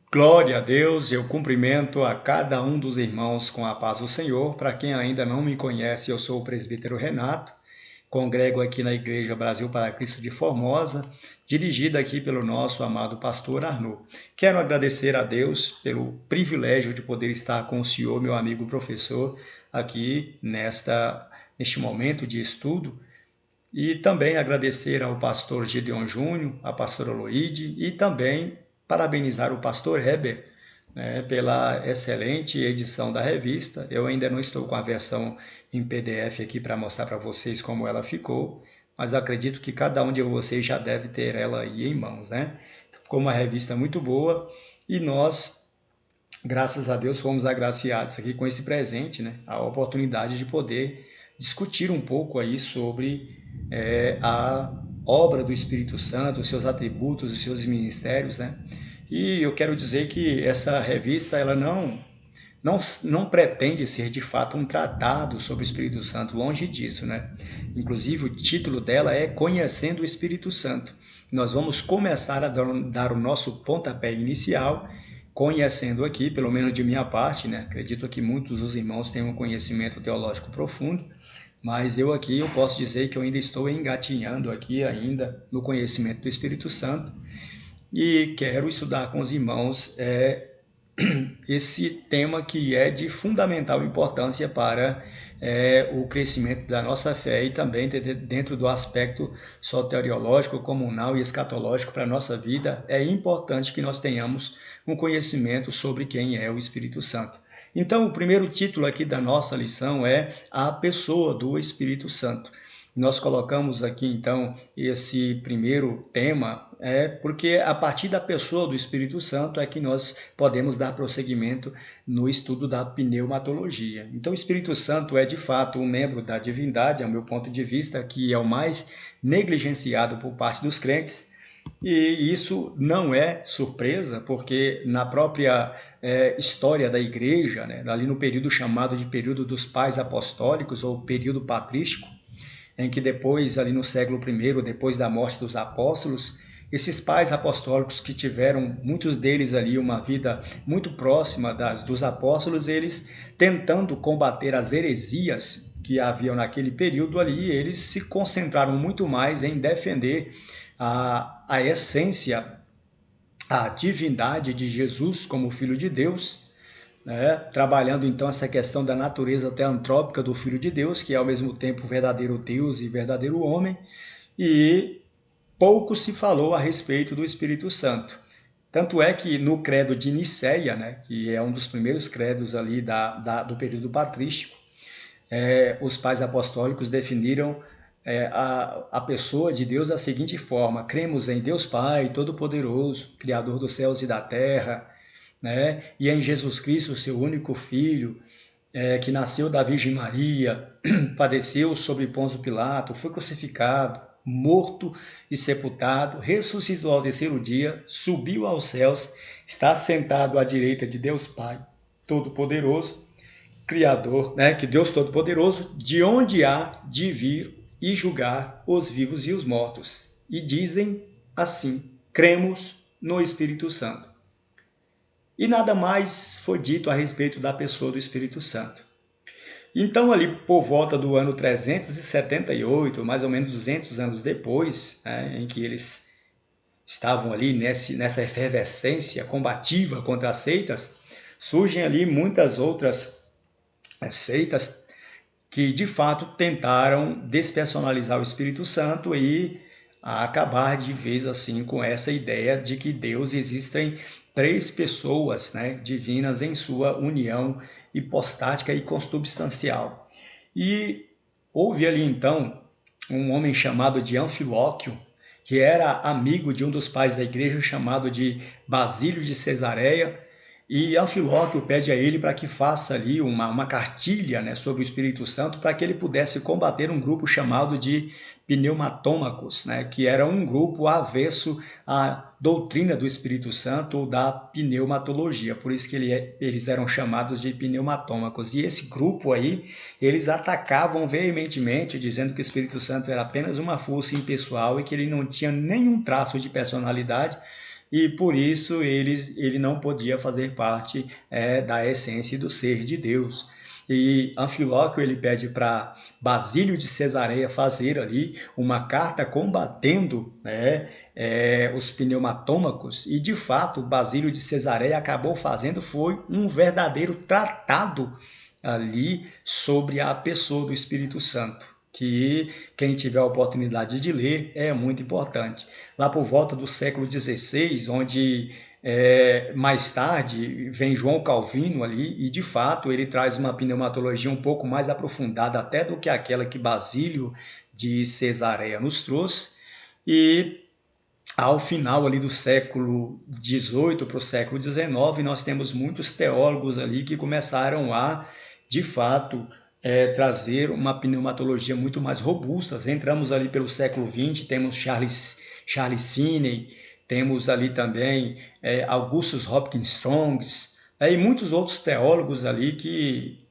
Glória a Deus, eu cumprimento a cada um dos irmãos com a paz do Senhor. Para quem ainda não me conhece, eu sou o presbítero Renato, congrego aqui na Igreja Brasil para Cristo de Formosa, dirigida aqui pelo nosso amado pastor Arnaud. Quero agradecer a Deus pelo privilégio de poder estar com o senhor, meu amigo professor, aqui neste momento de estudo. E também agradecer ao pastor Gideon Júnior, à pastora Loide e também parabenizar o pastor Heber, né, pela excelente edição da revista. Eu ainda não estou com a versão em PDF aqui para mostrar para vocês como ela ficou, mas acredito que cada um de vocês já deve ter ela aí em mãos, né? Ficou uma revista muito boa e nós, graças a Deus, fomos agraciados aqui com esse presente, né? A oportunidade de poder discutir um pouco aí sobre a obra do Espírito Santo, os seus atributos, os seus ministérios, né? E eu quero dizer que essa revista ela não pretende ser de fato um tratado sobre o Espírito Santo, longe disso, né? Inclusive o título dela é Conhecendo o Espírito Santo. Nós vamos começar a dar o nosso pontapé inicial, conhecendo aqui, pelo menos de minha parte, né? Acredito que muitos dos irmãos têm um conhecimento teológico profundo, mas eu aqui eu posso dizer que eu ainda estou engatinhando aqui ainda no conhecimento do Espírito Santo e quero estudar com os irmãos esse tema que é de fundamental importância para o crescimento da nossa fé e também dentro do aspecto soteriológico, comunal e escatológico para a nossa vida, é importante que nós tenhamos um conhecimento sobre quem é o Espírito Santo. Então, o primeiro título aqui da nossa lição é A Pessoa do Espírito Santo. Nós colocamos aqui, então, esse primeiro tema porque a partir da pessoa do Espírito Santo é que nós podemos dar prosseguimento no estudo da pneumatologia. Então, o Espírito Santo é, de fato, um membro da divindade, ao meu ponto de vista, que é o mais negligenciado por parte dos crentes. E isso não é surpresa, porque na própria história da igreja, né, ali no período chamado de período dos pais apostólicos, ou período patrístico, em que depois, ali no século I, depois da morte dos apóstolos, esses pais apostólicos que tiveram, muitos deles ali, uma vida muito próxima dos apóstolos, eles tentando combater as heresias que haviam naquele período ali, eles se concentraram muito mais em defender a essência, a divindade de Jesus como Filho de Deus, né? Trabalhando então essa questão da natureza teantrópica do Filho de Deus, que é ao mesmo tempo verdadeiro Deus e verdadeiro homem, e pouco se falou a respeito do Espírito Santo. Tanto é que no credo de Nicéia, né, que é um dos primeiros credos ali do período patrístico, os pais apostólicos definiram a pessoa de Deus da seguinte forma: cremos em Deus Pai Todo-Poderoso, Criador dos céus e da terra, né, e em Jesus Cristo, seu único Filho, que nasceu da Virgem Maria, padeceu sob Pôncio Pilato, foi crucificado, morto e sepultado, ressuscitou ao terceiro dia, subiu aos céus, está sentado à direita de Deus Pai Todo-Poderoso, Criador, né, que Deus Todo-Poderoso, de onde há de vir e julgar os vivos e os mortos. E dizem assim: cremos no Espírito Santo. E nada mais foi dito a respeito da pessoa do Espírito Santo. Então, ali por volta do ano 378, mais ou menos 200 anos depois, né, em que eles estavam ali nessa efervescência combativa contra as seitas, surgem ali muitas outras seitas que de fato tentaram despersonalizar o Espírito Santo e acabar de vez assim com essa ideia de que Deus existem três pessoas, né, divinas em sua união hipostática e consubstancial. E houve ali então um homem chamado de Anfilóquio, que era amigo de um dos pais da igreja chamado de Basílio de Cesareia, e Anfilóquio pede a ele para que faça ali uma cartilha, né, sobre o Espírito Santo, para que ele pudesse combater um grupo chamado de pneumatômacos, né, que era um grupo avesso à doutrina do Espírito Santo ou da pneumatologia, por isso que eles eram chamados de pneumatômacos. E esse grupo aí, eles atacavam veementemente, dizendo que o Espírito Santo era apenas uma força impessoal e que ele não tinha nenhum traço de personalidade, e por isso ele não podia fazer parte da essência do ser de Deus. E Anfilóquio ele pede para Basílio de Cesareia fazer ali uma carta combatendo, né, os pneumatômacos, e de fato Basílio de Cesareia acabou fazendo foi um verdadeiro tratado ali sobre a pessoa do Espírito Santo, que quem tiver a oportunidade de ler é muito importante. Lá por volta do século XVI, onde mais tarde vem João Calvino ali, e de fato ele traz uma pneumatologia um pouco mais aprofundada até do que aquela que Basílio de Cesareia nos trouxe, e ao final ali do século XVIII para o século XIX, nós temos muitos teólogos ali que começaram a, de fato, trazer uma pneumatologia muito mais robusta. Entramos ali pelo século XX, temos Charles Finney, temos ali também Augustus Hopkins Strongs, e muitos outros teólogos ali que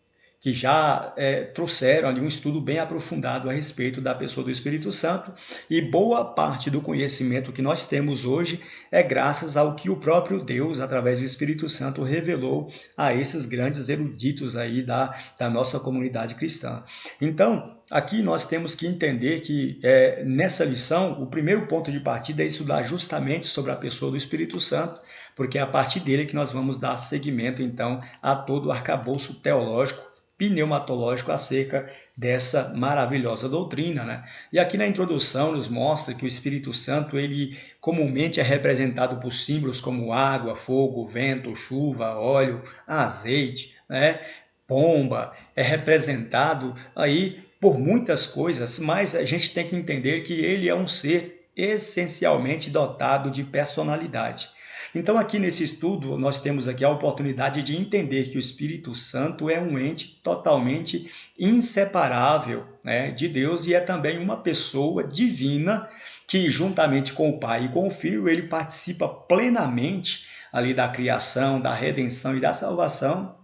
já trouxeram ali um estudo bem aprofundado a respeito da pessoa do Espírito Santo, e boa parte do conhecimento que nós temos hoje é graças ao que o próprio Deus, através do Espírito Santo, revelou a esses grandes eruditos aí da nossa comunidade cristã. Então, aqui nós temos que entender que nessa lição, o primeiro ponto de partida é estudar justamente sobre a pessoa do Espírito Santo, porque é a partir dele que nós vamos dar seguimento, então, a todo o arcabouço teológico pneumatológico acerca dessa maravilhosa doutrina, né? E aqui na introdução nos mostra que o Espírito Santo ele comumente é representado por símbolos como água, fogo, vento, chuva, óleo, azeite, né? Pomba, é representado aí por muitas coisas, mas a gente tem que entender que ele é um ser essencialmente dotado de personalidade. Então, aqui nesse estudo, nós temos aqui a oportunidade de entender que o Espírito Santo é um ente totalmente inseparável, né, de Deus, e é também uma pessoa divina que, juntamente com o Pai e com o Filho, ele participa plenamente ali da criação, da redenção e da salvação.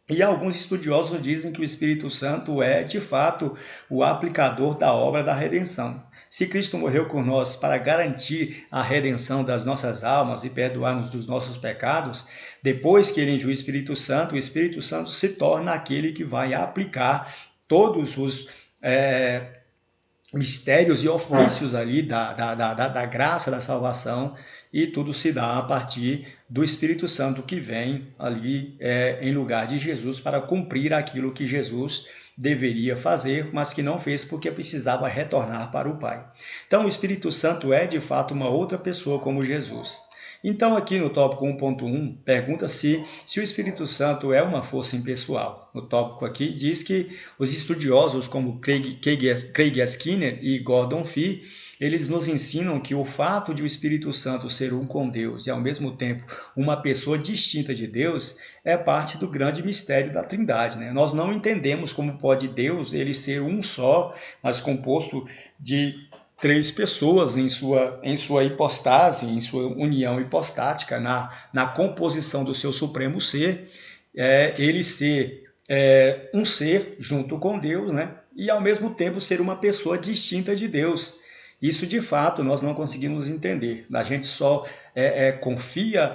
E alguns estudiosos dizem que o Espírito Santo é, de fato, o aplicador da obra da redenção. Se Cristo morreu por nós para garantir a redenção das nossas almas e perdoar-nos dos nossos pecados, depois que ele enviou o Espírito Santo se torna aquele que vai aplicar todos os mistérios e ofícios ali da graça, da salvação, e tudo se dá a partir do Espírito Santo que vem ali em lugar de Jesus para cumprir aquilo que Jesus deveria fazer, mas que não fez porque precisava retornar para o Pai. Então o Espírito Santo é de fato uma outra pessoa como Jesus. Então, aqui no tópico 1.1, pergunta-se se o Espírito Santo é uma força impessoal. O tópico aqui diz que os estudiosos como Craig Skinner e Gordon Fee, eles nos ensinam que o fato de o Espírito Santo ser um com Deus e, ao mesmo tempo, uma pessoa distinta de Deus é parte do grande mistério da Trindade, né? Nós não entendemos como pode Deus ele ser um só, mas composto de três pessoas em sua hipostase, em sua união hipostática, na composição do seu supremo ser, ele ser um ser junto com Deus, né? E ao mesmo tempo ser uma pessoa distinta de Deus. Isso de fato nós não conseguimos entender. A gente só confia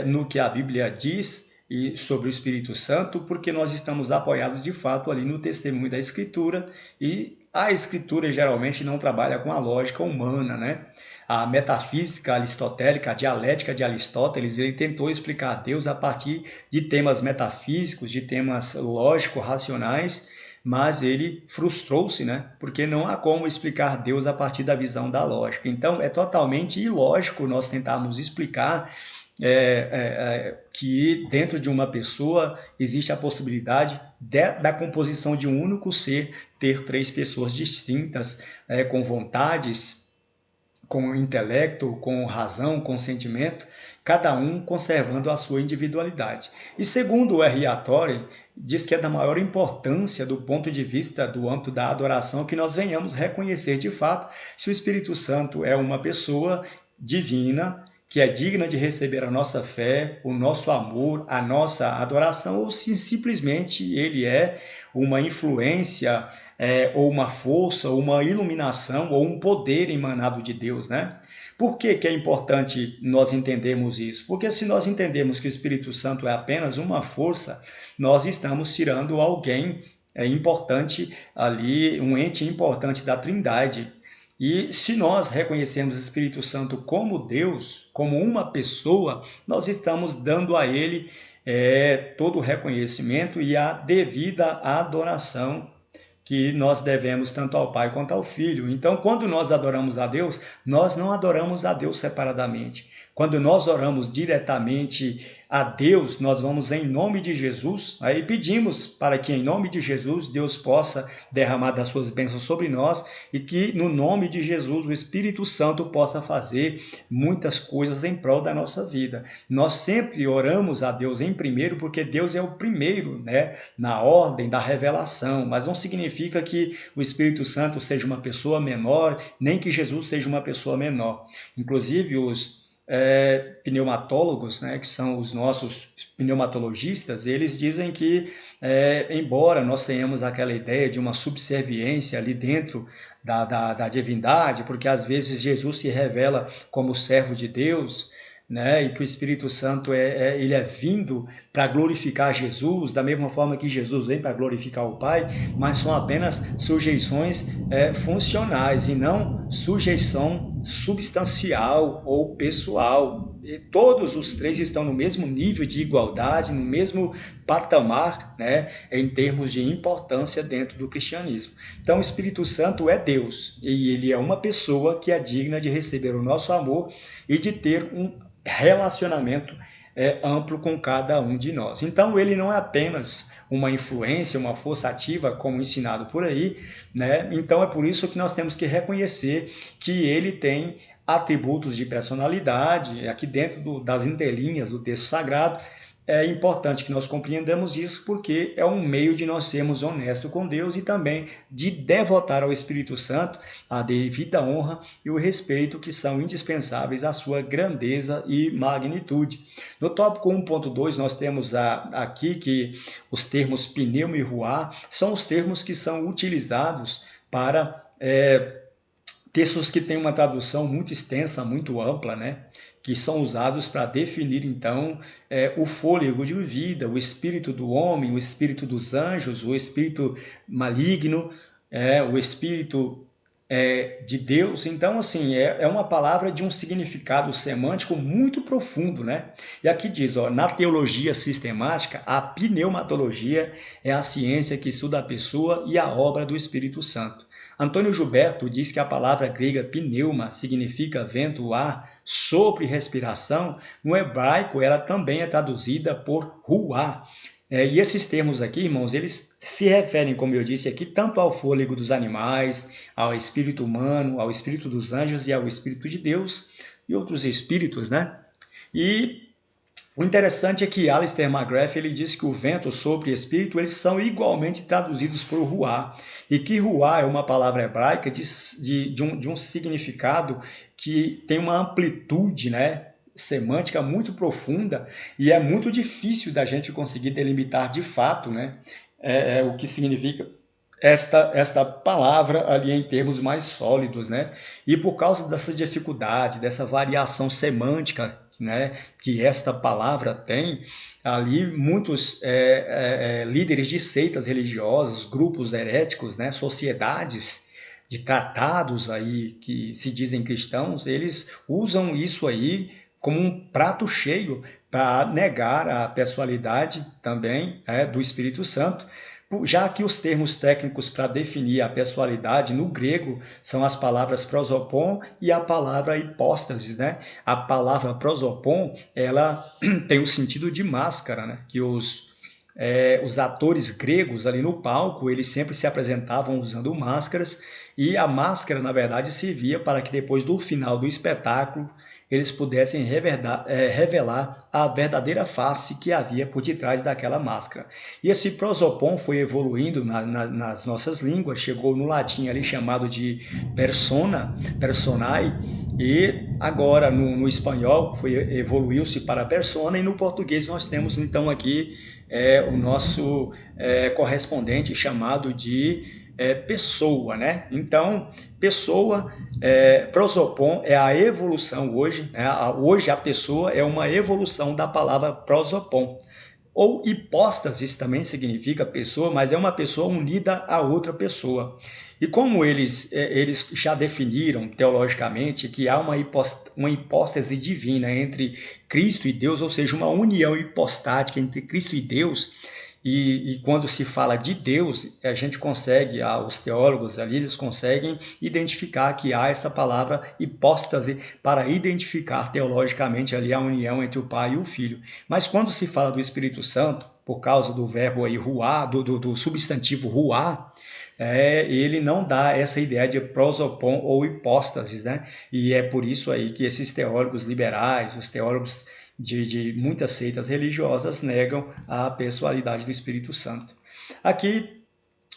no que a Bíblia diz e sobre o Espírito Santo, porque nós estamos apoiados de fato ali no testemunho da Escritura, e a Escritura geralmente não trabalha com a lógica humana, né? A metafísica aristotélica, a dialética de Aristóteles, ele tentou explicar Deus a partir de temas metafísicos, de temas lógico-racionais, mas ele frustrou-se, né? Porque não há como explicar Deus a partir da visão da lógica. Então é totalmente ilógico nós tentarmos explicar que dentro de uma pessoa existe a possibilidade da composição de um único ser ter três pessoas distintas, com vontades, com intelecto, com razão, com sentimento, cada um conservando a sua individualidade. E segundo o R.A. Torrey, diz que é da maior importância do ponto de vista do âmbito da adoração que nós venhamos reconhecer de fato se o Espírito Santo é uma pessoa divina, que é digna de receber a nossa fé, o nosso amor, a nossa adoração, ou se simplesmente ele é uma influência ou uma força, ou uma iluminação, ou um poder emanado de Deus, né? Por que que é importante nós entendermos isso? Porque se nós entendemos que o Espírito Santo é apenas uma força, nós estamos tirando alguém importante ali, um ente importante da Trindade. E se nós reconhecemos o Espírito Santo como Deus, como uma pessoa, nós estamos dando a Ele todo o reconhecimento e a devida adoração que nós devemos tanto ao Pai quanto ao Filho. Então, quando nós adoramos a Deus, nós não adoramos a Deus separadamente. Quando nós oramos diretamente a Deus, nós vamos em nome de Jesus, aí pedimos para que em nome de Jesus Deus possa derramar das suas bênçãos sobre nós e que no nome de Jesus o Espírito Santo possa fazer muitas coisas em prol da nossa vida. Nós sempre oramos a Deus em primeiro porque Deus é o primeiro, né, na ordem da revelação, mas não significa que o Espírito Santo seja uma pessoa menor, nem que Jesus seja uma pessoa menor. Inclusive os pneumatólogos, né, que são os nossos pneumatologistas, eles dizem que, embora nós tenhamos aquela ideia de uma subserviência ali dentro da divindade, porque às vezes Jesus se revela como servo de Deus, né, e que o Espírito Santo ele é vindo para glorificar Jesus, da mesma forma que Jesus vem para glorificar o Pai, mas são apenas sujeições funcionais e não sujeição substancial ou pessoal. E todos os três estão no mesmo nível de igualdade, no mesmo patamar, né, em termos de importância dentro do cristianismo. Então o Espírito Santo é Deus e ele é uma pessoa que é digna de receber o nosso amor e de ter um relacionamento amplo com cada um de nós. Então ele não é apenas uma influência, uma força ativa, como ensinado por aí, né? Então é por isso que nós temos que reconhecer que ele tem atributos de personalidade, aqui dentro das entrelinhas do texto sagrado. É importante que nós compreendamos isso porque é um meio de nós sermos honestos com Deus e também de devotar ao Espírito Santo a devida honra e o respeito que são indispensáveis à sua grandeza e magnitude. No tópico 1.2 nós temos aqui que os termos pneuma e ruá são os termos que são utilizados para textos que têm uma tradução muito extensa, muito ampla, né? Que são usados para definir, então, o fôlego de vida, o espírito do homem, o espírito dos anjos, o espírito maligno, o espírito de Deus. Então, assim, é uma palavra de um significado semântico muito profundo, né? E aqui diz, ó, na teologia sistemática, a pneumatologia é a ciência que estuda a pessoa e a obra do Espírito Santo. Antônio Gilberto diz que a palavra grega pneuma significa vento, ar, sopro e respiração. No hebraico, ela também é traduzida por ruá. E esses termos aqui, irmãos, eles se referem, como eu disse aqui, tanto ao fôlego dos animais, ao espírito humano, ao espírito dos anjos e ao espírito de Deus e outros espíritos, né? E o interessante é que Alistair McGrath ele diz que o vento, o sopro e espírito eles são igualmente traduzidos por ruá, e que ruá é uma palavra hebraica de um significado que tem uma amplitude, né, semântica muito profunda e é muito difícil da gente conseguir delimitar de fato, né, o que significa esta palavra ali em termos mais sólidos, né? E por causa dessa dificuldade, dessa variação semântica, né, que esta palavra tem, ali muitos líderes de seitas religiosas, grupos heréticos, né, sociedades de tratados aí que se dizem cristãos, eles usam isso aí como um prato cheio para negar a pessoalidade também do Espírito Santo, já que os termos técnicos para definir a pessoalidade no grego são as palavras prosopon e a palavra hipóstasis, né? A palavra prosopon, ela tem o sentido de máscara, né? Que os atores gregos ali no palco, eles sempre se apresentavam usando máscaras e a máscara, na verdade, servia para que depois do final do espetáculo eles pudessem revelar a verdadeira face que havia por detrás daquela máscara. E esse prosopon foi evoluindo nas nossas línguas, chegou no latim ali chamado de persona, personae, e agora no espanhol evoluiu-se para persona, e no português nós temos então aqui o nosso correspondente chamado de pessoa, né? Então, pessoa, prosopon é a evolução hoje, né? Hoje a pessoa é uma evolução da palavra prosopon. Ou hipóstasis também significa pessoa, mas é uma pessoa unida a outra pessoa. E como eles já definiram teologicamente que há uma hipóstase divina entre Cristo e Deus, ou seja, uma união hipostática entre Cristo e Deus, e quando se fala de Deus, a gente consegue, os teólogos ali, eles conseguem identificar que há essa palavra hipóstase para identificar teologicamente ali a união entre o Pai e o Filho. Mas quando se fala do Espírito Santo, por causa do verbo aí ruá, do substantivo ruá, ele não dá essa ideia de prosopon ou hipóstasis, né? E é por isso aí que esses teólogos liberais, os teólogos de muitas seitas religiosas negam a pessoalidade do Espírito Santo. Aqui,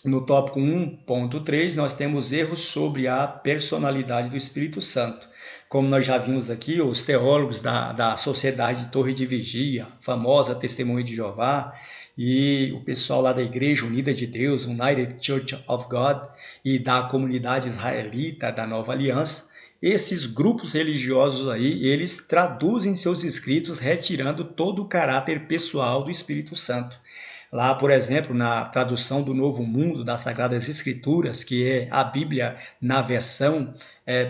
no tópico 1.3, nós temos erros sobre a personalidade do Espírito Santo. Como nós já vimos aqui, os teólogos da Sociedade de Torre de Vigia, famosa Testemunho de Jeová, e o pessoal lá da Igreja Unida de Deus, United Church of God, e da comunidade israelita da Nova Aliança, esses grupos religiosos aí, eles traduzem seus escritos retirando todo o caráter pessoal do Espírito Santo. Lá, por exemplo, na tradução do Novo Mundo das Sagradas Escrituras, que é a Bíblia na versão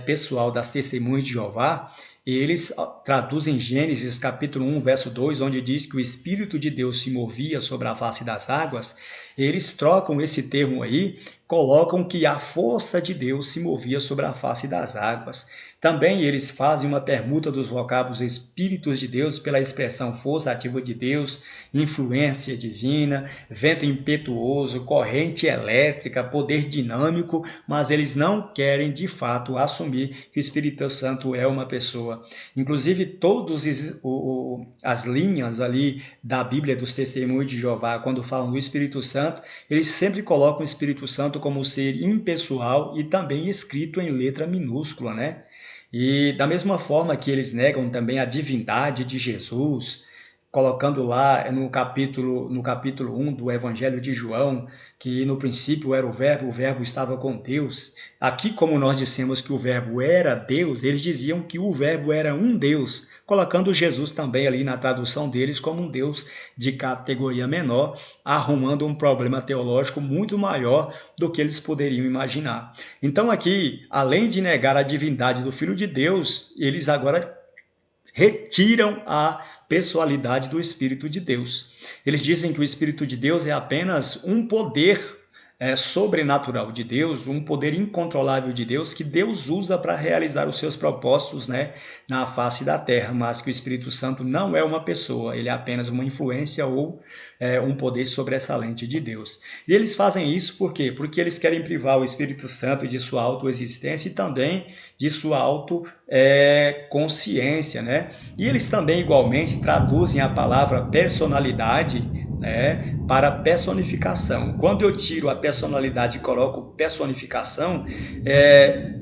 pessoal das Testemunhas de Jeová, eles traduzem Gênesis capítulo 1, verso 2, onde diz que o Espírito de Deus se movia sobre a face das águas. Eles trocam esse termo aí, colocam que a força de Deus se movia sobre a face das águas. Também eles fazem uma permuta dos vocábulos Espíritos de Deus pela expressão força ativa de Deus, influência divina, vento impetuoso, corrente elétrica, poder dinâmico, mas eles não querem de fato assumir que o Espírito Santo é uma pessoa. Inclusive, todas as linhas ali da Bíblia dos Testemunhos de Jeová, quando falam do Espírito Santo, eles sempre colocam o Espírito Santo como ser impessoal e também escrito em letra minúscula, né? E da mesma forma que eles negam também a divindade de Jesus, colocando lá no capítulo 1 do Evangelho de João, que no princípio era o verbo estava com Deus. Aqui, como nós dissemos que o verbo era Deus, eles diziam que o verbo era um Deus, colocando Jesus também ali na tradução deles como um Deus de categoria menor, arrumando um problema teológico muito maior do que eles poderiam imaginar. Então aqui, além de negar a divindade do Filho de Deus, eles agora retiram a pessoalidade do Espírito de Deus. Eles dizem que o Espírito de Deus é apenas um poder sobrenatural de Deus, um poder incontrolável de Deus que Deus usa para realizar os seus propósitos, né, na face da terra, mas que o Espírito Santo não é uma pessoa, ele é apenas uma influência ou um poder sobressalente de Deus. E eles fazem isso por quê? Porque eles querem privar o Espírito Santo de sua autoexistência e também de sua autoconsciência, né? E eles também igualmente traduzem a palavra personalidade para personificação. Quando eu tiro a personalidade e coloco personificação,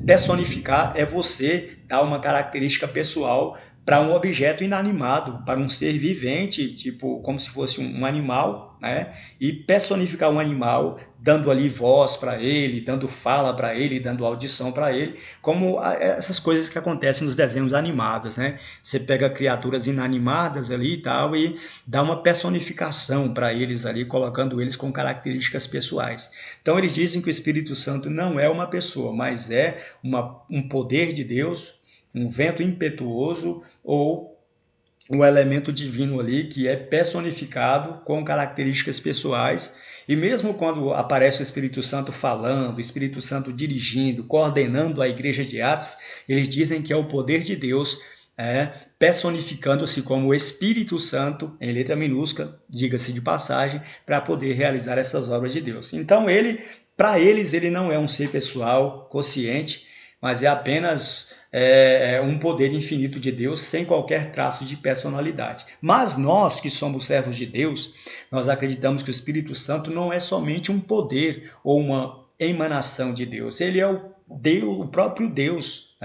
personificar é você dar uma característica pessoal para um objeto inanimado, para um ser vivente, tipo como se fosse um animal, né? E personificar um animal, dando ali voz para ele, dando fala para ele, dando audição para ele, como essas coisas que acontecem nos desenhos animados, né? Você pega criaturas inanimadas ali e tal e dá uma personificação para eles ali, colocando eles com características pessoais. Então eles dizem que o Espírito Santo não é uma pessoa, mas é um poder de Deus, um vento impetuoso ou um elemento divino ali que é personificado com características pessoais. E mesmo quando aparece o Espírito Santo falando, o Espírito Santo dirigindo, coordenando a igreja de Atos, eles dizem que é o poder de Deus personificando-se como o Espírito Santo, em letra minúscula, diga-se de passagem, para poder realizar essas obras de Deus. Então, para eles, ele não é um ser pessoal, consciente, mas é apenas um poder infinito de Deus sem qualquer traço de personalidade. Mas nós que somos servos de Deus, nós acreditamos que o Espírito Santo não é somente um poder ou uma emanação de Deus. Ele é o próprio Deus,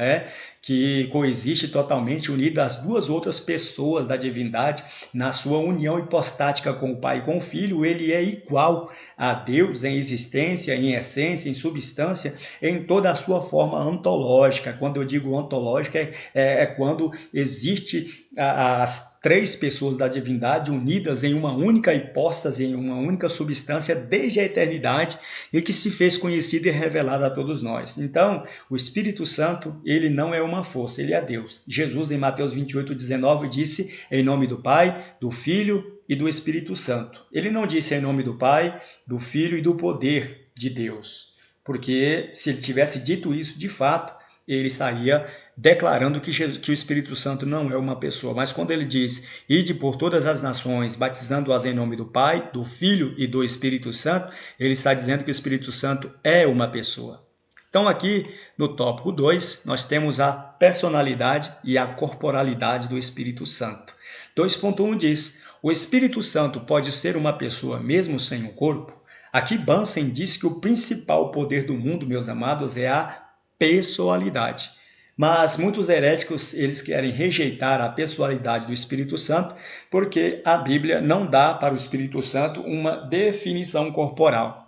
que coexiste totalmente unido às duas outras pessoas da divindade, na sua união hipostática com o Pai e com o Filho, ele é igual a Deus em existência, em essência, em substância, em toda a sua forma ontológica. Quando eu digo ontológica, é quando existe as três pessoas da divindade unidas em uma única hipóstase, em uma única substância desde a eternidade e que se fez conhecido e revelado a todos nós. Então, o Espírito Santo, ele não é uma força, ele é Deus. Jesus, em Mateus 28:19, disse em nome do Pai, do Filho e do Espírito Santo. Ele não disse em nome do Pai, do Filho e do poder de Deus, porque se ele tivesse dito isso de fato, ele estaria declarando que o Espírito Santo não é uma pessoa. Mas quando ele diz, ide por todas as nações, batizando-as em nome do Pai, do Filho e do Espírito Santo, ele está dizendo que o Espírito Santo é uma pessoa. Então aqui no tópico 2, nós temos a personalidade e a corporalidade do Espírito Santo. 2.1 diz, o Espírito Santo pode ser uma pessoa mesmo sem um corpo? Aqui Bunsen diz que o principal poder do mundo, meus amados, é a pessoalidade. Mas muitos heréticos, eles querem rejeitar a pessoalidade do Espírito Santo porque a Bíblia não dá para o Espírito Santo uma definição corporal,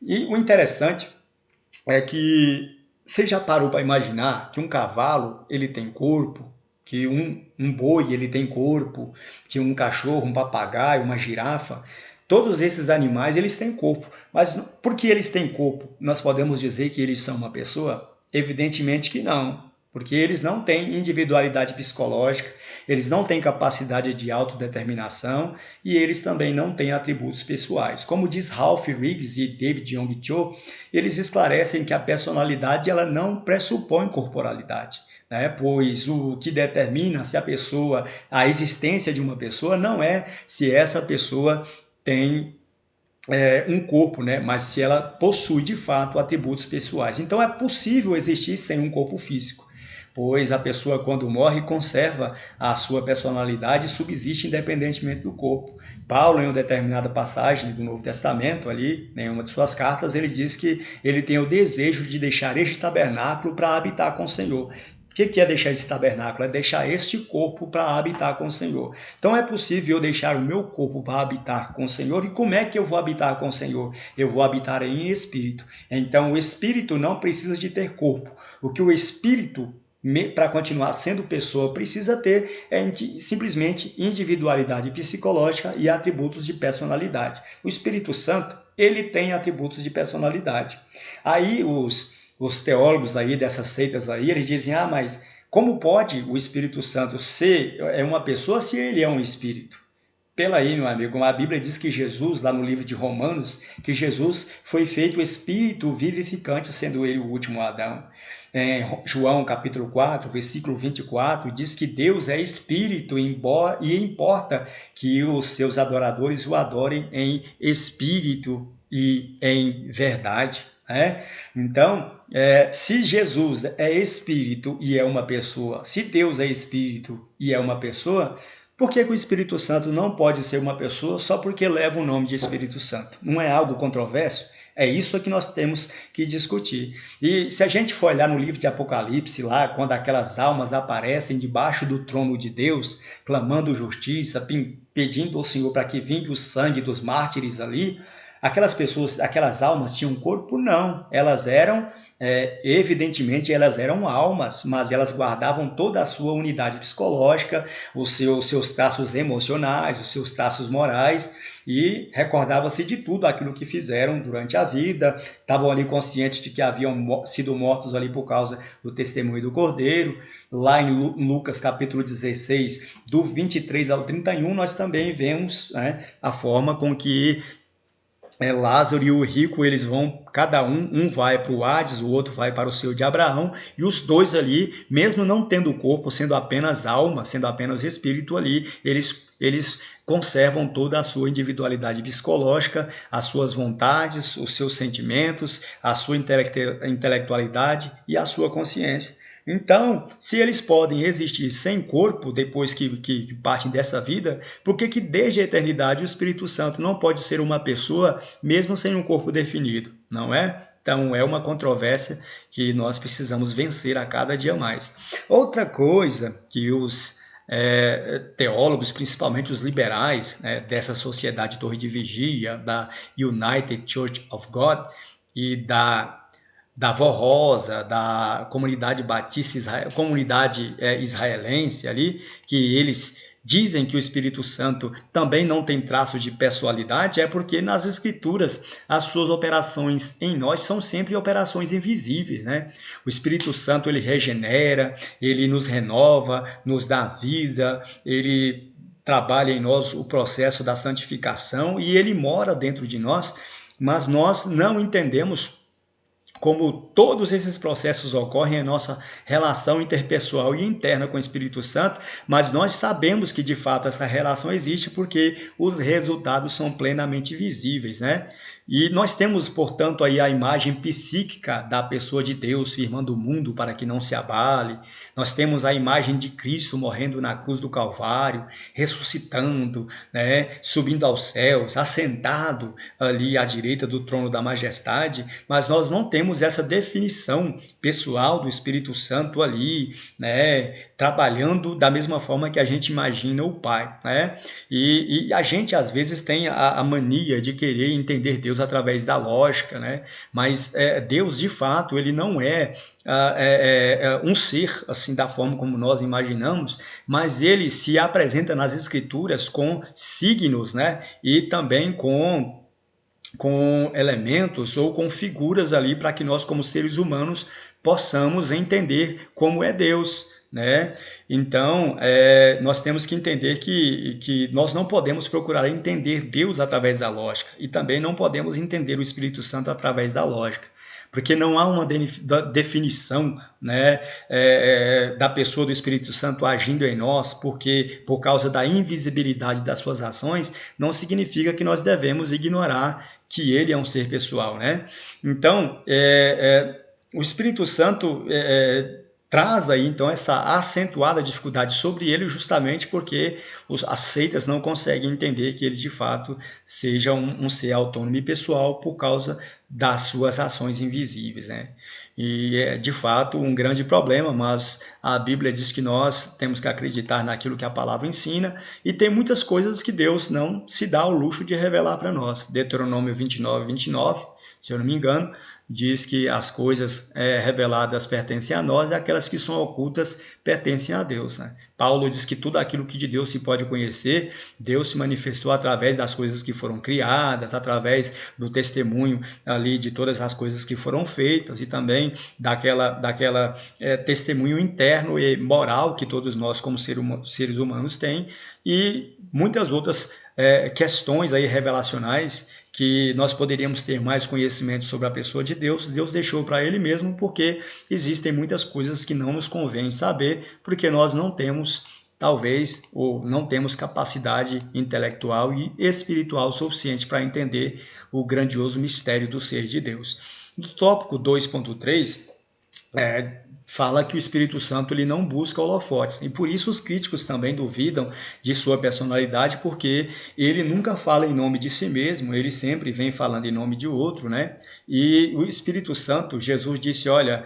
E o interessante é que você já parou para imaginar que um cavalo ele tem corpo, que um boi ele tem corpo, que um cachorro, um papagaio, uma girafa, todos esses animais eles têm corpo, mas por que eles têm corpo? Nós podemos dizer que eles são uma pessoa? Evidentemente que não, porque eles não têm individualidade psicológica, eles não têm capacidade de autodeterminação e eles também não têm atributos pessoais. Como diz Ralph Riggs e David Yong Cho, eles esclarecem que a personalidade ela não pressupõe corporalidade. Pois o que determina se a existência de uma pessoa não é se essa pessoa tem um corpo, mas se ela possui de fato atributos pessoais. Então é possível existir sem um corpo físico, pois a pessoa quando morre conserva a sua personalidade e subsiste independentemente do corpo. Paulo, em uma determinada passagem do Novo Testamento, ali, em uma de suas cartas, ele diz que ele tem o desejo de deixar este tabernáculo para habitar com o Senhor. O que é deixar esse tabernáculo? É deixar este corpo para habitar com o Senhor. Então é possível eu deixar o meu corpo para habitar com o Senhor. E como é que eu vou habitar com o Senhor? Eu vou habitar em espírito. Então o espírito não precisa de ter corpo. O que o espírito, para continuar sendo pessoa, precisa ter é simplesmente individualidade psicológica e atributos de personalidade. O Espírito Santo, ele tem atributos de personalidade. Aí os teólogos aí dessas seitas aí, eles dizem, mas como pode o Espírito Santo ser uma pessoa se ele é um espírito? Pela aí, meu amigo, a Bíblia diz que Jesus, lá no livro de Romanos, que Jesus foi feito espírito vivificante, sendo ele o último Adão. Em João capítulo 4, versículo 24, diz que Deus é espírito e importa que os seus adoradores o adorem em espírito e em verdade. Então, se Jesus é espírito e é uma pessoa, se Deus é espírito e é uma pessoa, por que o Espírito Santo não pode ser uma pessoa só porque leva o nome de Espírito Santo? Não é algo controverso? É isso que nós temos que discutir. E se a gente for olhar no livro de Apocalipse, lá, quando aquelas almas aparecem debaixo do trono de Deus, clamando justiça, pedindo ao Senhor para que vingue o sangue dos mártires ali, aquelas pessoas, aquelas almas tinham corpo? Não, elas eram, evidentemente elas eram almas, mas elas guardavam toda a sua unidade psicológica, os seus traços emocionais, os seus traços morais, e recordava-se de tudo aquilo que fizeram durante a vida, estavam ali conscientes de que haviam sido mortos ali por causa do testemunho do Cordeiro. Lá em Lucas capítulo 16, do 23 ao 31, nós também vemos a forma com que Lázaro e o rico, eles vão, cada um vai para o Hades, o outro vai para o seio de Abraão, e os dois ali, mesmo não tendo corpo, sendo apenas alma, sendo apenas espírito ali, eles conservam toda a sua individualidade psicológica, as suas vontades, os seus sentimentos, a sua intelectualidade e a sua consciência. Então, se eles podem existir sem corpo depois que partem dessa vida, por que desde a eternidade o Espírito Santo não pode ser uma pessoa mesmo sem um corpo definido, não é? Então, é uma controvérsia que nós precisamos vencer a cada dia mais. Outra coisa que os teólogos, principalmente os liberais, né, dessa sociedade Torre de Vigia, da United Church of God e da Vó Rosa, da comunidade batista, comunidade israelense ali, que eles dizem que o Espírito Santo também não tem traço de pessoalidade, é porque nas Escrituras as suas operações em nós são sempre operações invisíveis, né? O Espírito Santo, ele regenera, ele nos renova, nos dá vida, ele trabalha em nós o processo da santificação e ele mora dentro de nós, mas nós não entendemos como todos esses processos ocorrem em nossa relação interpessoal e interna com o Espírito Santo, mas nós sabemos que de fato essa relação existe porque os resultados são plenamente visíveis, né? E nós temos, portanto, aí a imagem psíquica da pessoa de Deus firmando o mundo para que não se abale. Nós temos a imagem de Cristo morrendo na cruz do Calvário, ressuscitando, né, subindo aos céus, assentado ali à direita do trono da majestade, mas nós não temos essa definição pessoal do Espírito Santo ali, né, trabalhando da mesma forma que a gente imagina o Pai, né? E a gente às vezes tem a mania de querer entender Deus através da lógica, né? Mas Deus de fato ele não é um ser assim da forma como nós imaginamos, mas ele se apresenta nas Escrituras com signos, né? E também com elementos ou com figuras ali para que nós como seres humanos possamos entender como é Deus, né? Então, nós temos que entender que nós não podemos procurar entender Deus através da lógica e também não podemos entender o Espírito Santo através da lógica, porque não há uma definição, né, da pessoa do Espírito Santo agindo em nós, porque por causa da invisibilidade das suas ações, não significa que nós devemos ignorar que ele é um ser pessoal, né? Então, o Espírito Santo traz aí então essa acentuada dificuldade sobre ele justamente porque as seitas não conseguem entender que ele de fato seja um ser autônomo e pessoal por causa das suas ações invisíveis, né? E é de fato um grande problema, mas a Bíblia diz que nós temos que acreditar naquilo que a palavra ensina e tem muitas coisas que Deus não se dá ao luxo de revelar para nós. Deuteronômio 29, se eu não me engano, diz que as coisas reveladas pertencem a nós e aquelas que são ocultas pertencem a Deus, né? Paulo diz que tudo aquilo que de Deus se pode conhecer, Deus se manifestou através das coisas que foram criadas, através do testemunho ali de todas as coisas que foram feitas e também daquela testemunho interno e moral que todos nós como seres humanos têm e muitas outras questões aí revelacionais que nós poderíamos ter mais conhecimento sobre a pessoa de Deus, Deus deixou para ele mesmo, porque existem muitas coisas que não nos convém saber, porque nós não temos, talvez, ou não temos capacidade intelectual e espiritual suficiente para entender o grandioso mistério do ser de Deus. No tópico 2.3, fala que o Espírito Santo ele não busca holofotes. E por isso os críticos também duvidam de sua personalidade, porque ele nunca fala em nome de si mesmo, ele sempre vem falando em nome de outro, né? E o Espírito Santo, Jesus disse, olha,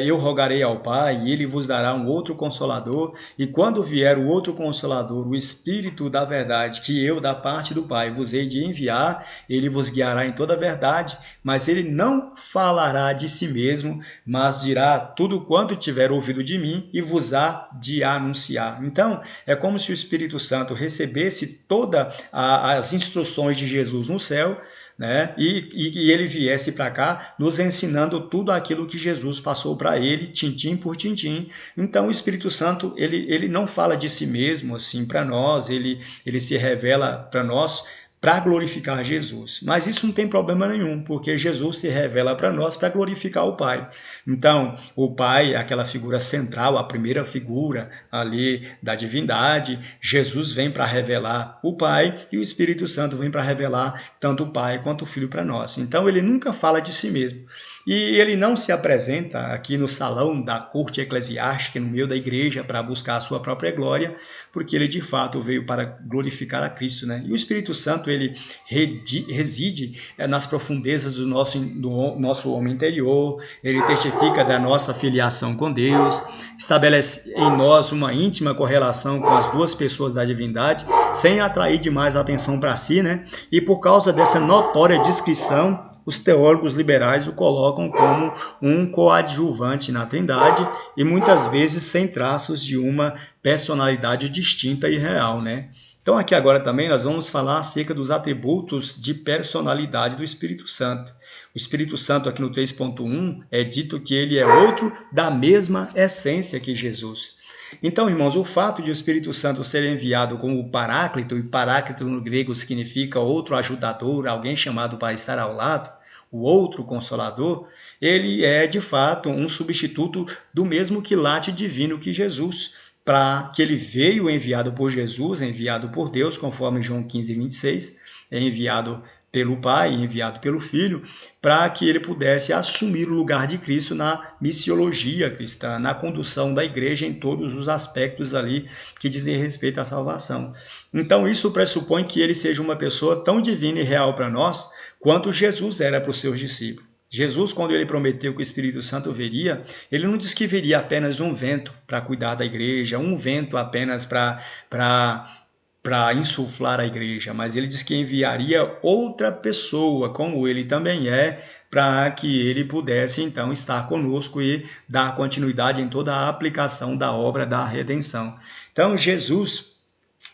eu rogarei ao Pai e ele vos dará um outro Consolador, e quando vier o outro Consolador, o Espírito da verdade, que eu da parte do Pai vos hei de enviar, ele vos guiará em toda a verdade, mas ele não falará de si mesmo, mas dirá tudo quanto tiver ouvido de mim e vos há de anunciar. Então, é como se o Espírito Santo recebesse todas as instruções de Jesus no céu, né? E ele viesse para cá nos ensinando tudo aquilo que Jesus passou para ele, tintim por tintim. Então o Espírito Santo ele não fala de si mesmo assim para nós, ele se revela para nós para glorificar Jesus. Mas isso não tem problema nenhum, porque Jesus se revela para nós para glorificar o Pai. Então, o Pai é aquela figura central, a primeira figura ali da divindade. Jesus vem para revelar o Pai e o Espírito Santo vem para revelar tanto o Pai quanto o Filho para nós. Então, ele nunca fala de si mesmo. E ele não se apresenta aqui no salão da corte eclesiástica, no meio da igreja, para buscar a sua própria glória, porque ele de fato veio para glorificar a Cristo, né? E o Espírito Santo, ele reside nas profundezas do nosso homem interior, ele testifica da nossa filiação com Deus, estabelece em nós uma íntima correlação com as duas pessoas da divindade, sem atrair demais a atenção para si, né? E por causa dessa notória descrição, os teólogos liberais o colocam como um coadjuvante na Trindade e muitas vezes sem traços de uma personalidade distinta e real, né? Então aqui agora também nós vamos falar acerca dos atributos de personalidade do Espírito Santo. O Espírito Santo aqui no 3.1 é dito que ele é outro da mesma essência que Jesus. Então, irmãos, o fato de o Espírito Santo ser enviado como o Paráclito, e Paráclito no grego significa outro ajudador, alguém chamado para estar ao lado, o outro Consolador, ele é de fato um substituto do mesmo quilate divino que Jesus, para que ele veio enviado por Jesus, enviado por Deus, conforme João 15, 26, é enviado pelo Pai, enviado pelo Filho, para que ele pudesse assumir o lugar de Cristo na missiologia cristã, na condução da igreja em todos os aspectos ali que dizem respeito à salvação. Então isso pressupõe que ele seja uma pessoa tão divina e real para nós, quanto Jesus era para os seus discípulos. Jesus, quando ele prometeu que o Espírito Santo viria, ele não disse que viria apenas um vento para cuidar da igreja, um vento apenas para insuflar a igreja, mas ele disse que enviaria outra pessoa, como ele também é, para que ele pudesse então estar conosco e dar continuidade em toda a aplicação da obra da redenção. Então Jesus,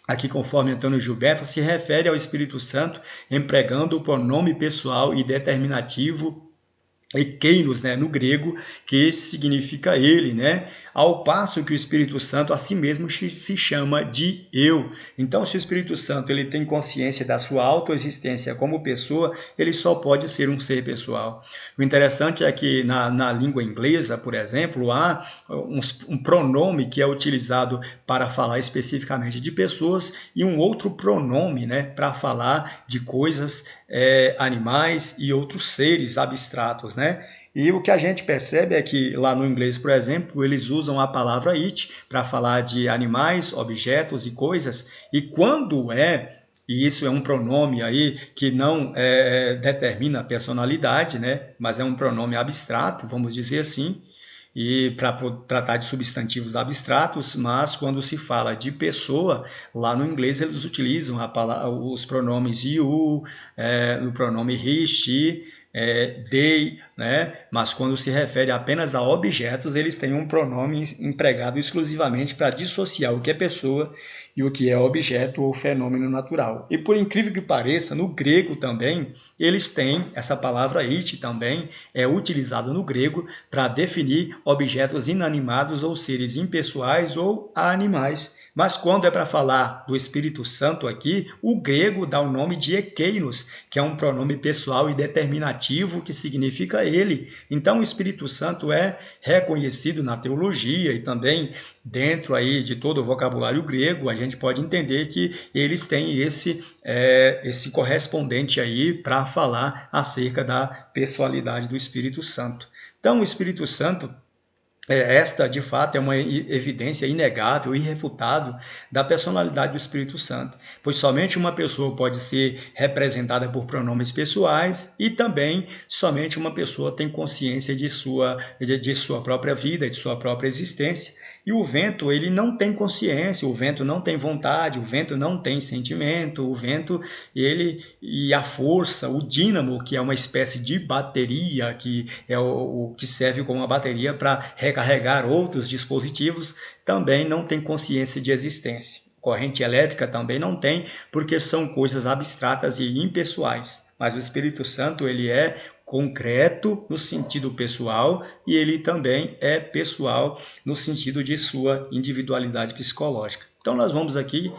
aqui conforme Antônio Gilberto, se refere ao Espírito Santo empregando o pronome pessoal e determinativo ekeinos, né, no grego, que significa ele, né? Ao passo que o Espírito Santo a si mesmo se chama de eu. Então, se o Espírito Santo ele tem consciência da sua autoexistência como pessoa, ele só pode ser um ser pessoal. O interessante é que na língua inglesa, por exemplo, há um pronome que é utilizado para falar especificamente de pessoas e um outro pronome, né, para falar de coisas, animais e outros seres abstratos, né? E o que a gente percebe é que lá no inglês, por exemplo, eles usam a palavra it para falar de animais, objetos e coisas, e quando e isso é um pronome aí que não determina a personalidade, né? Mas é um pronome abstrato, vamos dizer assim, e para tratar de substantivos abstratos, mas quando se fala de pessoa, lá no inglês eles utilizam os pronomes you, o pronome he, she, they, né? Mas quando se refere apenas a objetos, eles têm um pronome empregado exclusivamente para dissociar o que é pessoa e o que é objeto ou fenômeno natural. E por incrível que pareça, no grego também, eles têm essa palavra it também, é utilizada no grego para definir objetos inanimados ou seres impessoais ou animais. Mas quando é para falar do Espírito Santo aqui, o grego dá o nome de ekeinos, que é um pronome pessoal e determinativo que significa ele. Então o Espírito Santo é reconhecido na teologia e também dentro aí de todo o vocabulário grego, a gente pode entender que eles têm esse correspondente aí para falar acerca da pessoalidade do Espírito Santo. Então o Espírito Santo, esta, de fato, é uma evidência inegável, irrefutável da personalidade do Espírito Santo, pois somente uma pessoa pode ser representada por pronomes pessoais e também somente uma pessoa tem consciência de sua própria vida, de sua própria existência. E o vento, ele não tem consciência, o vento não tem vontade, o vento não tem sentimento, o vento, e a força, o dínamo, que é uma espécie de bateria, que é o que serve como uma bateria para recarregar outros dispositivos, também não tem consciência de existência. Corrente elétrica também não tem, porque são coisas abstratas e impessoais. Mas o Espírito Santo, ele é concreto no sentido pessoal e ele também é pessoal no sentido de sua individualidade psicológica. Então nós vamos aqui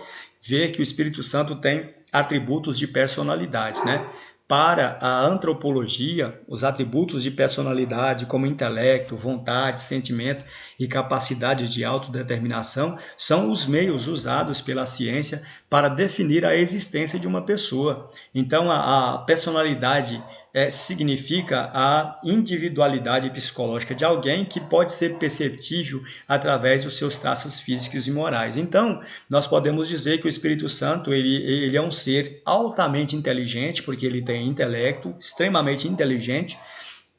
ver que o Espírito Santo tem atributos de personalidade, né? Para a antropologia, os atributos de personalidade como intelecto, vontade, sentimento e capacidade de autodeterminação são os meios usados pela ciência para definir a existência de uma pessoa. Então, a personalidade significa a individualidade psicológica de alguém que pode ser perceptível através dos seus traços físicos e morais. Então, nós podemos dizer que o Espírito Santo ele é um ser altamente inteligente, porque ele tem intelecto, extremamente inteligente,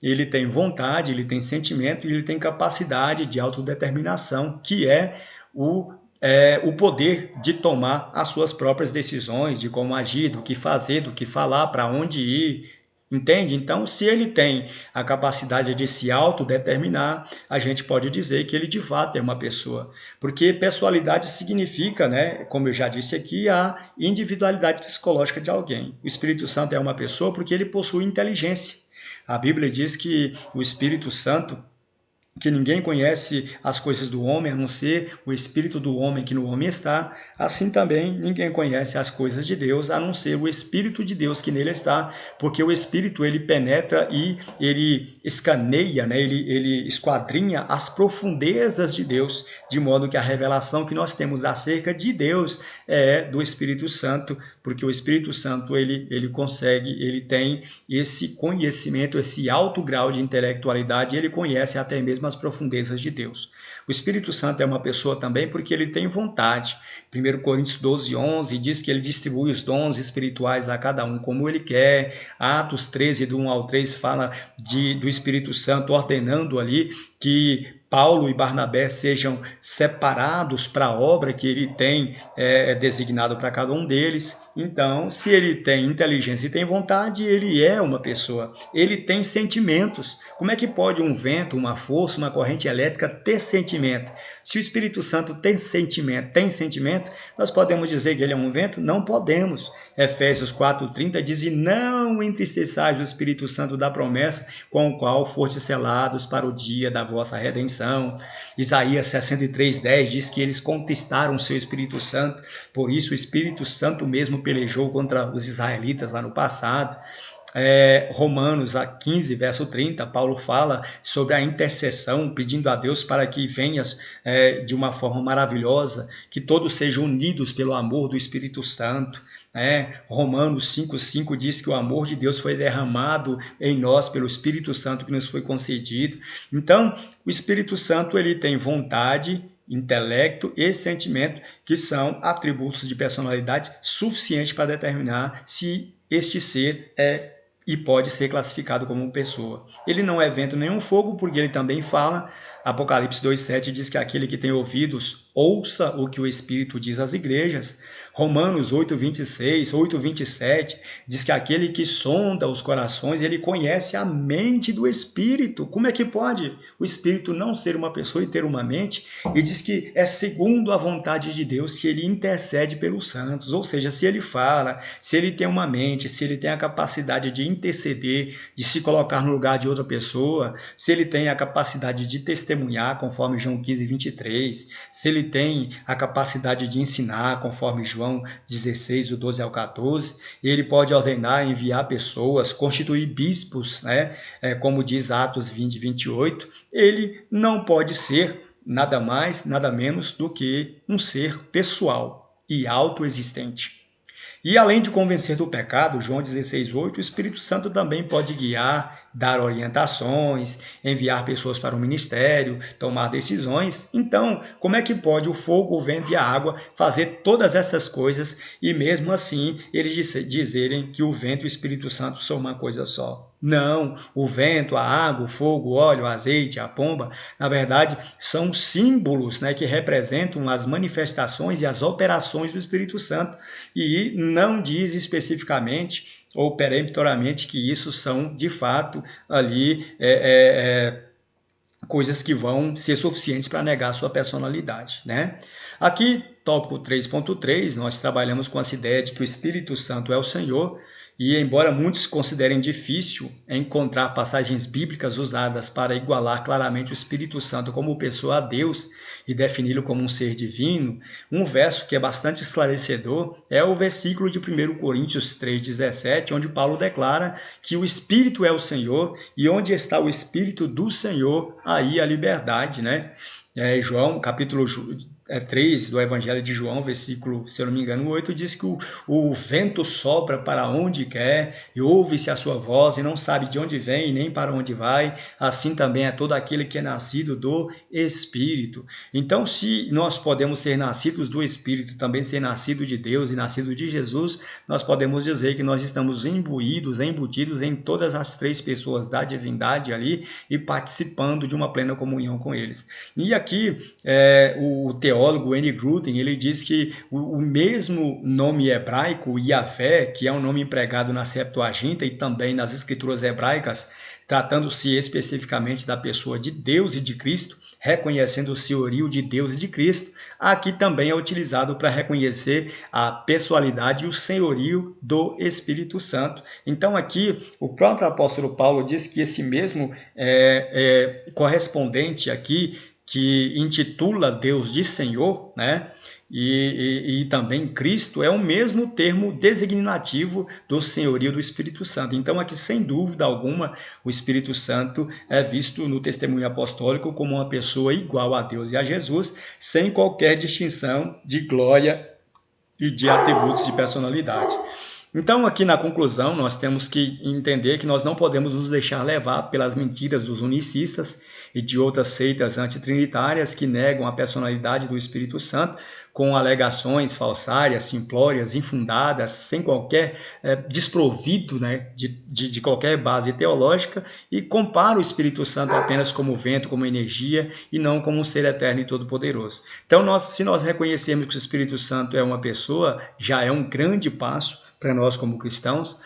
ele tem vontade, ele tem sentimento e ele tem capacidade de autodeterminação, que é o poder de tomar as suas próprias decisões, de como agir, do que fazer, do que falar, para onde ir, entende? Então, se ele tem a capacidade de se autodeterminar, a gente pode dizer que ele de fato é uma pessoa. Porque pessoalidade significa, né, como eu já disse aqui, a individualidade psicológica de alguém. O Espírito Santo é uma pessoa porque ele possui inteligência. A Bíblia diz que o Espírito Santo, que ninguém conhece as coisas do homem, a não ser o Espírito do homem que no homem está, assim também ninguém conhece as coisas de Deus, a não ser o Espírito de Deus que nele está, porque o Espírito ele penetra e ele escaneia, né? ele esquadrinha as profundezas de Deus, de modo que a revelação que nós temos acerca de Deus é do Espírito Santo, porque o Espírito Santo ele consegue, ele tem esse conhecimento, esse alto grau de intelectualidade, ele conhece até mesmo as profundezas de Deus. O Espírito Santo é uma pessoa também porque ele tem vontade. 1 Coríntios 12, 11 diz que ele distribui os dons espirituais a cada um como ele quer. Atos 13, do 1 ao 3, fala do Espírito Santo ordenando ali que Paulo e Barnabé sejam separados para a obra que ele tem designado para cada um deles. Então, se ele tem inteligência e tem vontade, ele é uma pessoa. Ele tem sentimentos. Como é que pode um vento, uma força, uma corrente elétrica ter sentimento? Se o Espírito Santo tem sentimento, nós podemos dizer que ele é um vento? Não podemos. Efésios 4,30 diz: e não entristeçais o Espírito Santo da promessa, com o qual fostes selados para o dia da vossa redenção. Isaías 63,10 diz que eles conquistaram o seu Espírito Santo, por isso o Espírito Santo mesmo pelejou contra os israelitas lá no passado. Romanos 15, verso 30, Paulo fala sobre a intercessão, pedindo a Deus para que venha de uma forma maravilhosa, que todos sejam unidos pelo amor do Espírito Santo. Romanos 5,5 diz que o amor de Deus foi derramado em nós pelo Espírito Santo que nos foi concedido. Então, o Espírito Santo ele tem vontade, intelecto e sentimento, que são atributos de personalidade suficientes para determinar se este ser e pode ser classificado como pessoa. Ele não é vento nem um fogo, porque ele também fala, Apocalipse 2,7 diz que aquele que tem ouvidos, ouça o que o Espírito diz às igrejas. Romanos 8,26, 8,27 diz que aquele que sonda os corações, ele conhece a mente do Espírito. Como é que pode o Espírito não ser uma pessoa e ter uma mente? E diz que é segundo a vontade de Deus que ele intercede pelos santos. Ou seja, se ele fala, se ele tem uma mente, se ele tem a capacidade de interceder, de se colocar no lugar de outra pessoa, se ele tem a capacidade de testemunhar, conforme João 15,23, se ele tem a capacidade de ensinar, conforme João 16, do 12 ao 14, ele pode ordenar, enviar pessoas, constituir bispos, como diz Atos 20, 28, ele não pode ser nada mais, nada menos do que um ser pessoal e autoexistente. E além de convencer do pecado, João 16,8, o Espírito Santo também pode guiar, dar orientações, enviar pessoas para o ministério, tomar decisões. Então, como é que pode o fogo, o vento e a água fazer todas essas coisas e mesmo assim eles dizerem que o vento e o Espírito Santo são uma coisa só? Não, o vento, a água, o fogo, o óleo, o azeite, a pomba, na verdade, são símbolos, que representam as manifestações e as operações do Espírito Santo. E não diz especificamente ou peremptoriamente que isso são, de fato, ali coisas que vão ser suficientes para negar a sua personalidade. Aqui, tópico 3.3, nós trabalhamos com essa ideia de que o Espírito Santo é o Senhor. E embora muitos considerem difícil encontrar passagens bíblicas usadas para igualar claramente o Espírito Santo como pessoa a Deus e defini-lo como um ser divino, um verso que é bastante esclarecedor é o versículo de 1 Coríntios 3,17, onde Paulo declara que o Espírito é o Senhor e onde está o Espírito do Senhor, aí a liberdade. João, capítulo 3 do Evangelho de João, versículo, se eu não me engano, 8, diz que o vento sopra para onde quer e ouve-se a sua voz e não sabe de onde vem nem para onde vai. Assim também é todo aquele que é nascido do Espírito. Então, se nós podemos ser nascidos do Espírito, também ser nascido de Deus e nascido de Jesus, nós podemos dizer que nós estamos embutidos em todas as três pessoas da divindade ali e participando de uma plena comunhão com eles. E aqui o teólogo N. Gruden, ele diz que o mesmo nome hebraico, Yahvé, que é um nome empregado na Septuaginta e também nas escrituras hebraicas, tratando-se especificamente da pessoa de Deus e de Cristo, reconhecendo o senhorio de Deus e de Cristo, aqui também é utilizado para reconhecer a pessoalidade e o senhorio do Espírito Santo. Então aqui o próprio apóstolo Paulo diz que esse mesmo correspondente aqui, que intitula Deus de Senhor, né? E também Cristo é o mesmo termo designativo do senhorio do Espírito Santo. Então aqui, sem dúvida alguma, o Espírito Santo é visto no testemunho apostólico como uma pessoa igual a Deus e a Jesus, sem qualquer distinção de glória e de atributos de personalidade. Então, aqui na conclusão, nós temos que entender que nós não podemos nos deixar levar pelas mentiras dos unicistas e de outras seitas antitrinitárias que negam a personalidade do Espírito Santo com alegações falsárias, simplórias, infundadas, sem qualquer desprovido, né, de qualquer base teológica, e compara o Espírito Santo apenas como vento, como energia, e não como um ser eterno e todo-poderoso. Então, se nós reconhecermos que o Espírito Santo é uma pessoa, já é um grande passo para nós como cristãos,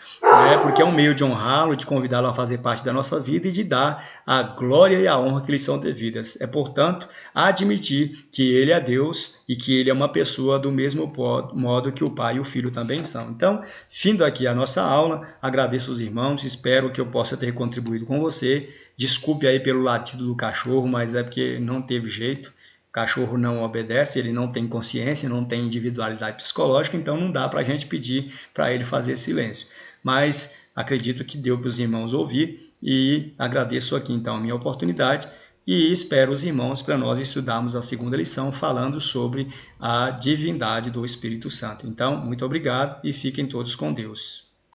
porque é um meio de honrá-lo, de convidá-lo a fazer parte da nossa vida e de dar a glória e a honra que lhe são devidas. É, portanto, admitir que ele é Deus e que ele é uma pessoa do mesmo modo que o Pai e o Filho também são. Então, findo aqui a nossa aula, agradeço os irmãos, espero que eu possa ter contribuído com você. Desculpe aí pelo latido do cachorro, mas é porque não teve jeito. O cachorro não obedece, ele não tem consciência, não tem individualidade psicológica, então não dá para a gente pedir para ele fazer silêncio. Mas acredito que deu para os irmãos ouvir e agradeço aqui então a minha oportunidade e espero os irmãos para nós estudarmos a segunda lição falando sobre a divindade do Espírito Santo. Então, muito obrigado e fiquem todos com Deus.